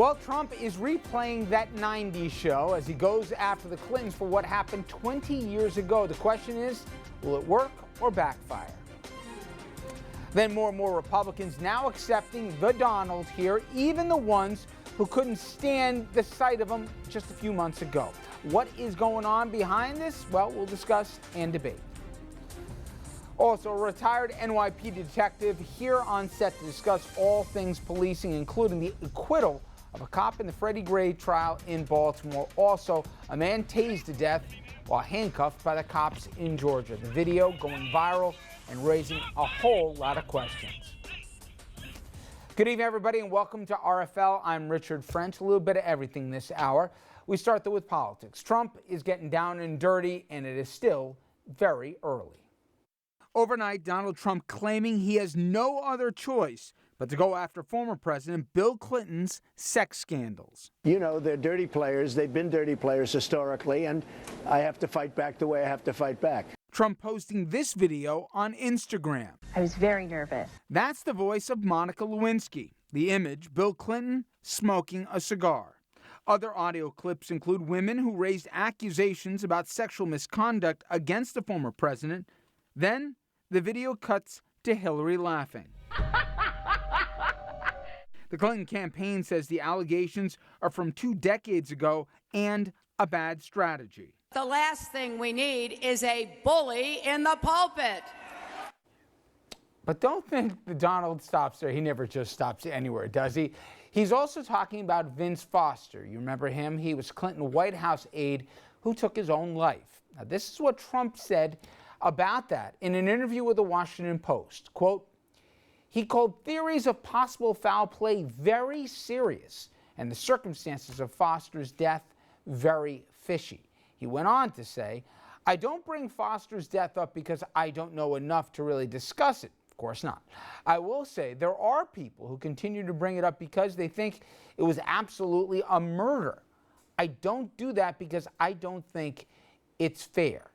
Well, Trump is replaying that 90s show as he goes after the Clintons for what happened 20 years ago. The question is, will it work or backfire? Then more and more Republicans now accepting the Donald here, even the ones who couldn't stand the sight of him just a few months ago. What is going on behind this? Well, we'll discuss and debate. Also, a retired NYPD detective here on set to discuss all things policing, including the acquittal of a cop in the Freddie Gray trial in Baltimore. Also, a man tased to death while handcuffed by the cops in Georgia. The video going viral and raising a whole lot of questions. Good evening, everybody, and welcome to RFL. I'm Richard French. A little bit of everything this hour. We start, though, with politics. Trump is getting down and dirty, and it is still very early. Overnight, Donald Trump claiming he has no other choice but to go after former President Bill Clinton's sex scandals. You know, they're dirty players. They've been dirty players historically, and I have to fight back the way I have to fight back. Trump posting this video on Instagram. I was very nervous. That's the voice of Monica Lewinsky. The image, Bill Clinton smoking a cigar. Other audio clips include women who raised accusations about sexual misconduct against the former president. Then the video cuts to Hillary laughing. The Clinton campaign says the allegations are from 2 decades ago and a bad strategy. The last thing we need is a bully in the pulpit. But don't think that Donald stops there. He never just stops anywhere, does he? He's also talking about Vince Foster. You remember him? He was Clinton White House aide who took his own life. Now, this is what Trump said about that in an interview with the Washington Post. Quote, he called theories of possible foul play very serious and the circumstances of Foster's death very fishy. He went on to say, I don't bring Foster's death up because I don't know enough to really discuss it. Of course not. I will say there are people who continue to bring it up because they think it was absolutely a murder. I don't do that because I don't think it's fair.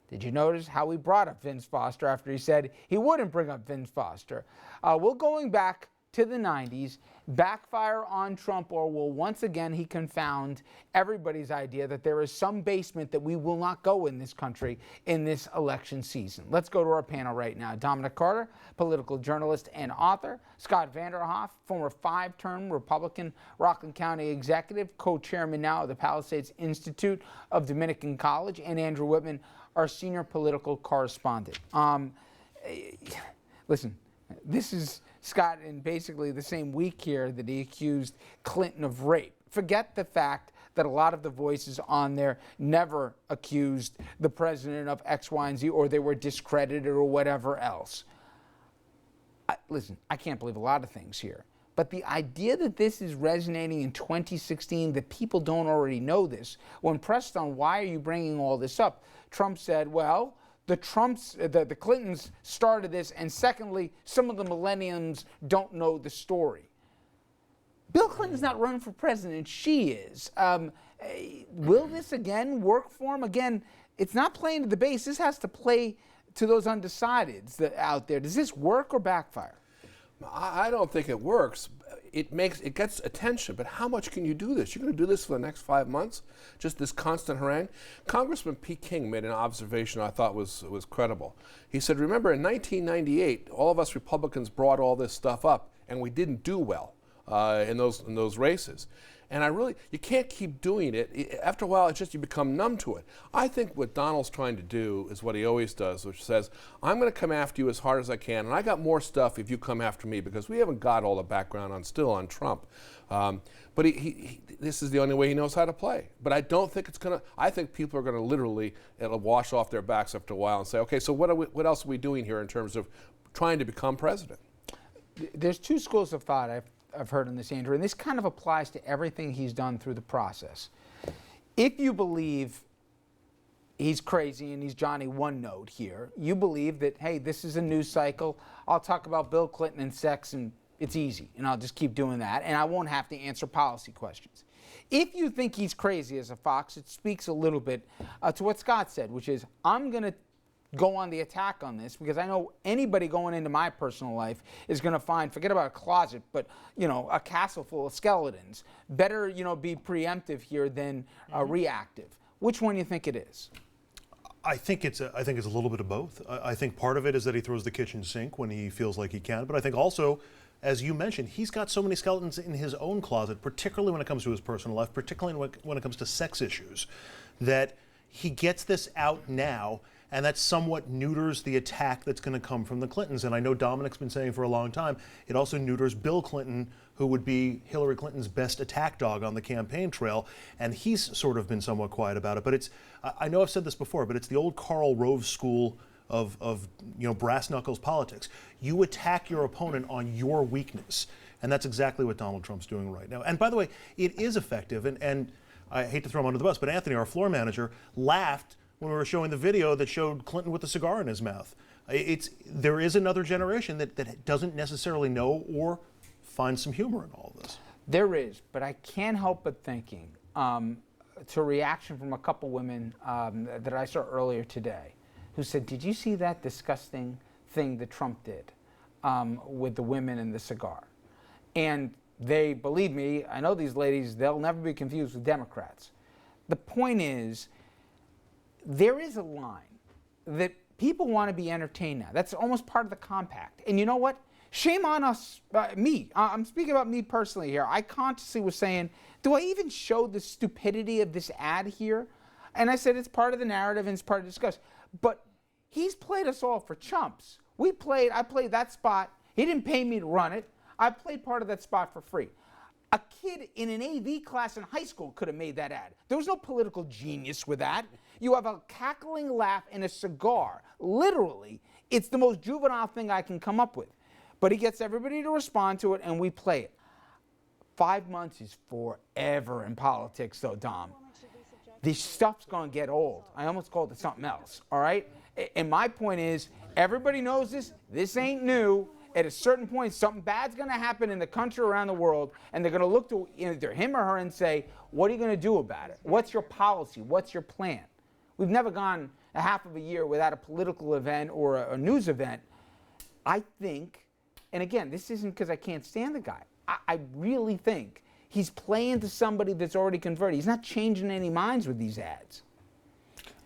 Did you notice how he brought up Vince Foster after he said he wouldn't bring up Vince Foster? Will going back to the 90s backfire on Trump, or will once again he confound everybody's idea that there is some basement that we will not go in this country in this election season? Let's go to our panel right now. Dominic Carter, political journalist and author. Scott Vanderhoff, former 5-term Republican Rockland County executive, co-chairman now of the Palisades Institute of Dominican College, and Andrew Whitman, our senior political correspondent. Listen, this is Scott in basically the same week here that he accused Clinton of rape. Forget the fact that a lot of the voices on there never accused the president of X, Y, and Z, or they were discredited or whatever else. Listen, I can't believe a lot of things here. But the idea that this is resonating in 2016, that people don't already know this, when pressed on why are you bringing all this up, Trump said, well, the Clintons started this, and secondly, some of the millennials don't know the story. Bill Clinton's not running for president. She is. Will this again work for him? Again, it's not playing to the base. This has to play to those undecideds out there. Does this work or backfire? I don't think it works. It gets attention, but how much can you do this? You're going to do this for the next 5 months? Just this constant harangue? Congressman Pete King made an observation I thought was credible. He said, remember in 1998, all of us Republicans brought all this stuff up, and we didn't do well in those races. And you can't keep doing it. After a while, it's just you become numb to it. I think what Donald's trying to do is what he always does, which says, I'm going to come after you as hard as I can, and I got more stuff if you come after me, because we haven't got all the background on Trump. But this is the only way he knows how to play. But I don't think it's going to, I think people are going to literally, it'll wash off their backs after a while and say, okay, so what else are we doing here in terms of trying to become president? There's 2 schools of thought I've heard on this, Andrew, and this kind of applies to everything he's done through the process. If you believe he's crazy and he's Johnny One Note here, you believe that, hey, this is a news cycle. I'll talk about Bill Clinton and sex, and it's easy, and I'll just keep doing that, and I won't have to answer policy questions. If you think he's crazy as a fox, it speaks a little bit to what Scott said, which is, I'm going to go on the attack on this, because I know anybody going into my personal life is going to find, forget about a closet, but a castle full of skeletons. Better be preemptive here than reactive. Which one do you think it is? I think it's a little bit of both. I think part of it is that he throws the kitchen sink when he feels like he can, but I think also, as you mentioned, he's got so many skeletons in his own closet, particularly when it comes to his personal life, particularly when it comes to sex issues, that he gets this out now, and that somewhat neuters the attack that's going to come from the Clintons. And I know Dominic's been saying for a long time, it also neuters Bill Clinton, who would be Hillary Clinton's best attack dog on the campaign trail, and he's sort of been somewhat quiet about it. But I know I've said this before, but it's the old Karl Rove school of brass knuckles politics. You attack your opponent on your weakness, and that's exactly what Donald Trump's doing right now. And by the way, it is effective, and I hate to throw him under the bus, but Anthony, our floor manager, laughed when we were showing the video that showed Clinton with a cigar in his mouth. There is another generation that doesn't necessarily know or find some humor in all of this. There is, but I can't help but thinking to a reaction from a couple women that I saw earlier today, who said, "Did you see that disgusting thing that Trump did with the women and the cigar?" And they, believe me, I know these ladies, they'll never be confused with Democrats. The point is, there is a line that people want to be entertained now. That's almost part of the compact. And you know what? Shame on us, me. I'm speaking about me personally here. I consciously was saying, do I even show the stupidity of this ad here? And I said it's part of the narrative and it's part of the discussion. But he's played us all for chumps. I played that spot. He didn't pay me to run it. I played part of that spot for free. A kid in an AV class in high school could have made that ad. There was no political genius with that. You have a cackling laugh and a cigar. Literally, it's the most juvenile thing I can come up with. But he gets everybody to respond to it, and we play it. 5 months is forever in politics, though, Dom. This stuff's going to get old. I almost called it something else, all right? And my point is, everybody knows this. This ain't new. At a certain point, something bad's going to happen in the country, around the world, and they're going to look to either him or her and say, what are you going to do about it? What's your policy? What's your plan? We've never gone a half of a year without a political event or a news event. I think, and again, this isn't because I can't stand the guy. I really think he's playing to somebody that's already converted. He's not changing any minds with these ads.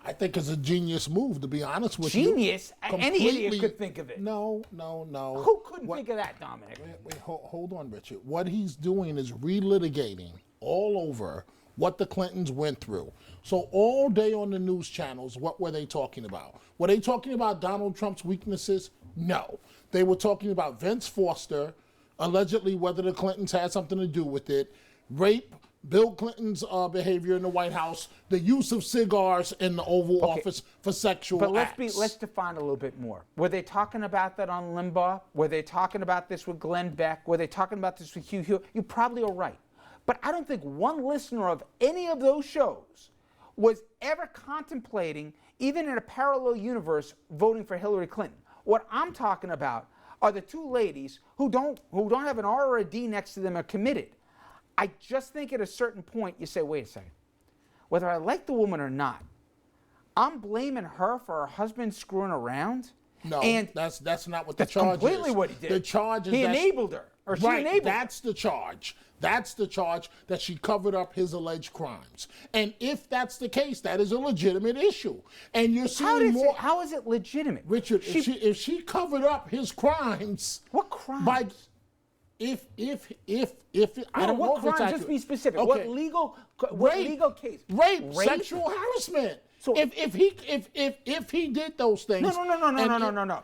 I think it's a genius move, to be honest with you. Genius? Any idiot could think of it. No. Who couldn't think of that, Dominic? Wait, hold on, Richard. What he's doing is relitigating all over what the Clintons went through. So all day on the news channels, what were they talking about? Were they talking about Donald Trump's weaknesses? No. They were talking about Vince Foster, allegedly whether the Clintons had something to do with it, rape, Bill Clinton's behavior in the White House, the use of cigars in the Oval Office for sexual acts. But let's define a little bit more. Were they talking about that on Limbaugh? Were they talking about this with Glenn Beck? Were they talking about this with Hugh Hewitt? You probably are right. But I don't think one listener of any of those shows was ever contemplating, even in a parallel universe, voting for Hillary Clinton. What I'm talking about are the two ladies who don't have an R or a D next to them are committed. I just think at a certain point you say, wait a second, whether I like the woman or not, I'm blaming her for her husband screwing around? No, and that's not what the charge is. That's completely what he did. The charge is he enabled her, or she enabled her. That's the charge. That's the charge, that she covered up his alleged crimes. And if that's the case, that is a legitimate issue. And you're seeing more. How is it legitimate? Richard, if she covered up his crimes. What crimes? By, if I don't know if it's accurate. Just be specific. Okay. What legal case? Rape, sexual harassment. So if he did those things. No.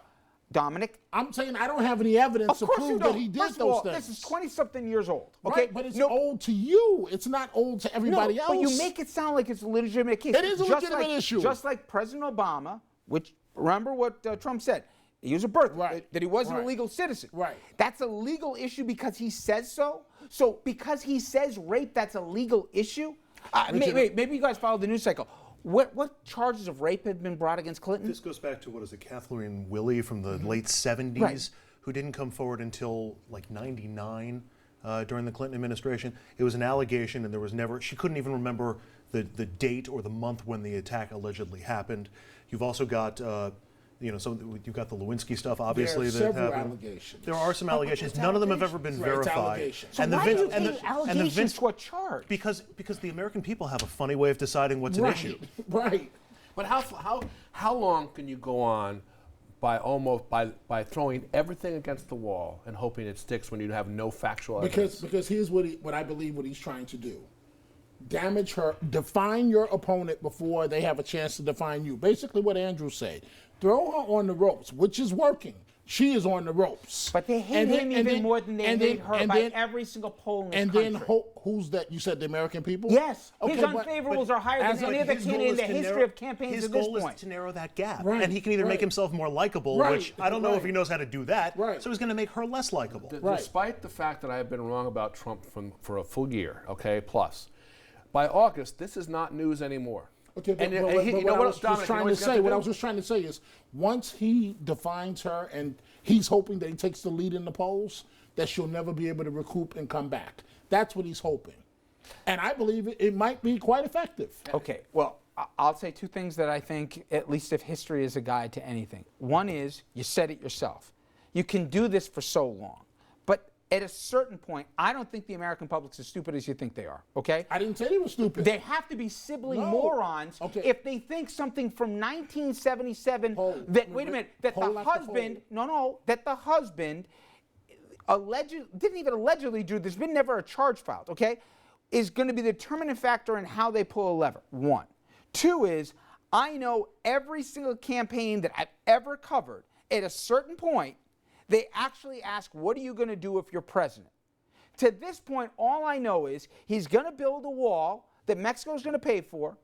Dominic, I'm saying I don't have any evidence to prove that he did those things. This is 20-something years old. Okay, right, but it's old to you. It's not old to everybody else. But you make it sound like it's a legitimate case. It is a legitimate issue. Just like President Obama, which remember what Trump said. He was a birthright, that he wasn't a legal citizen. Right. That's a legal issue because he says so. So because he says rape, that's a legal issue. Maybe you guys follow the news cycle. What charges of rape have been brought against Clinton? This goes back to, what is it, Kathleen Willey from the late 70s, who didn't come forward until like 99 during the Clinton administration. It was an allegation, and there was never, she couldn't even remember the date or the month when the attack allegedly happened. You've also got you've got the Lewinsky stuff, obviously. There are that several happened. allegations. There are some allegations. None of them have ever been Right, it's verified. allegations. So why do you think allegations to a charge? Because the American people have a funny way of deciding what's an issue. Right. But how long can you go on by throwing everything against the wall and hoping it sticks when you have no factual evidence? Because here's what I believe what he's trying to do. Damage her, define your opponent before they have a chance to define you. Basically what Andrew said. Throw her on the ropes, which is working. She is on the ropes. But they hate him even more than they hate her by every single poll in this country. And then who's that? You said the American people? Yes. Okay, His unfavorables are higher than any other candidate in the history of campaigns at this point. His goal is to narrow that gap. Right, And he can either make himself more likable, which I don't know if he knows how to do that, so he's going to make her less likable. Despite the fact that I have been wrong about Trump for a full year, okay, plus, by August, this is not news anymore. Okay, but what I was just trying to say is, once he defines her and he's hoping that he takes the lead in the polls, that she'll never be able to recoup and come back. That's what he's hoping. And I believe it might be quite effective. Okay, well, I'll say two things that I think, at least if history is a guide to anything. One is, you said it yourself. You can do this for so long. But at a certain point, I don't think the American public's as stupid as you think they are, okay? I didn't say they were stupid. They have to be sibling morons if they think something from 1977 that the husband didn't even allegedly do, there's been never a charge filed, okay, is going to be the determining factor in how they pull a lever, one. Two is, I know every single campaign that I've ever covered, at a certain point, they actually ask, what are you going to do if you're president? To this point, all I know is he's going to build a wall that Mexico's going to pay for,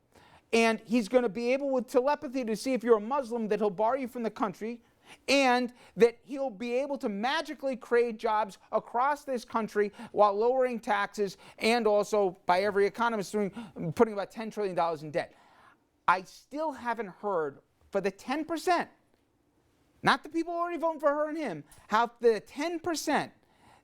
and he's going to be able with telepathy to see if you're a Muslim that he'll bar you from the country, and that he'll be able to magically create jobs across this country while lowering taxes and also, by every economist, putting about $10 trillion in debt. I still haven't heard for the 10%, not the people already voting for her and him, how the 10%,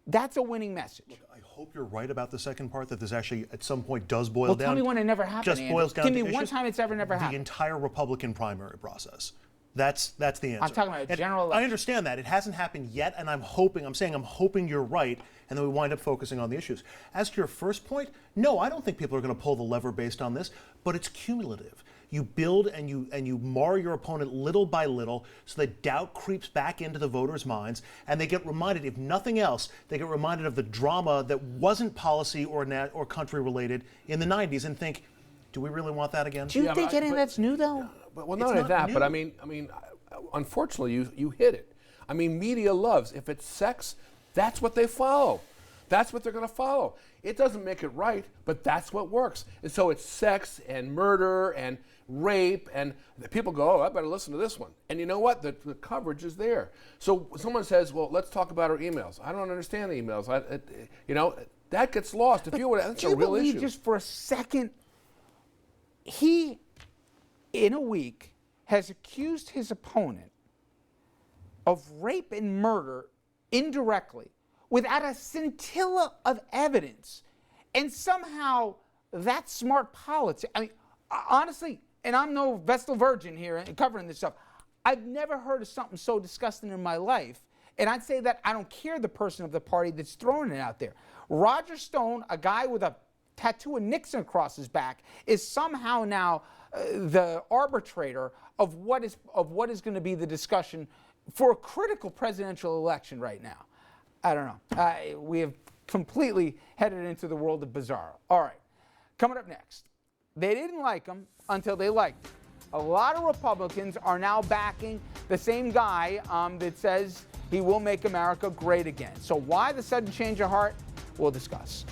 that's a winning message. Look, I hope you're right about the second part, that this actually at some point does boil down. Well, tell me when it never happened, Just boils down Give to me one issues. time it's ever never happened. The entire Republican primary process. That's the answer. I'm talking about a general election. I understand that. It hasn't happened yet, and I'm hoping you're right, and then we wind up focusing on the issues. As to your first point, no, I don't think people are going to pull the lever based on this, but it's cumulative. You build and you mar your opponent little by little so that doubt creeps back into the voters' minds, and they get reminded, if nothing else, they get reminded of the drama that wasn't policy or country related in the 90s and think, do we really want that again? Do you think any of that's new, though? Well, not only that, but I mean, unfortunately, you hit it. I mean, media loves, if it's sex, that's what they follow. That's what they're going to follow. It doesn't make it right, but that's what works. And so it's sex and murder and rape, and people go, oh, I better listen to this one. And you know what? The coverage is there. So someone says, well, let's talk about our emails. I don't understand the emails. That gets lost. That's a real issue. Do you believe, just for a second, he, in a week, has accused his opponent of rape and murder indirectly without a scintilla of evidence, and somehow that's smart politics? I mean, honestly, and I'm no Vestal Virgin here covering this stuff, I've never heard of something so disgusting in my life, and I'd say that I don't care the person of the party that's throwing it out there. Roger Stone, a guy with a tattoo of Nixon across his back, is somehow now the arbitrator of what is going to be the discussion for a critical presidential election right now. I don't know. We have completely headed into the world of bizarro. All right, coming up next. They didn't like him until they liked him. A lot of Republicans are now backing the same guy that says he will make America great again. So why the sudden change of heart? We'll discuss.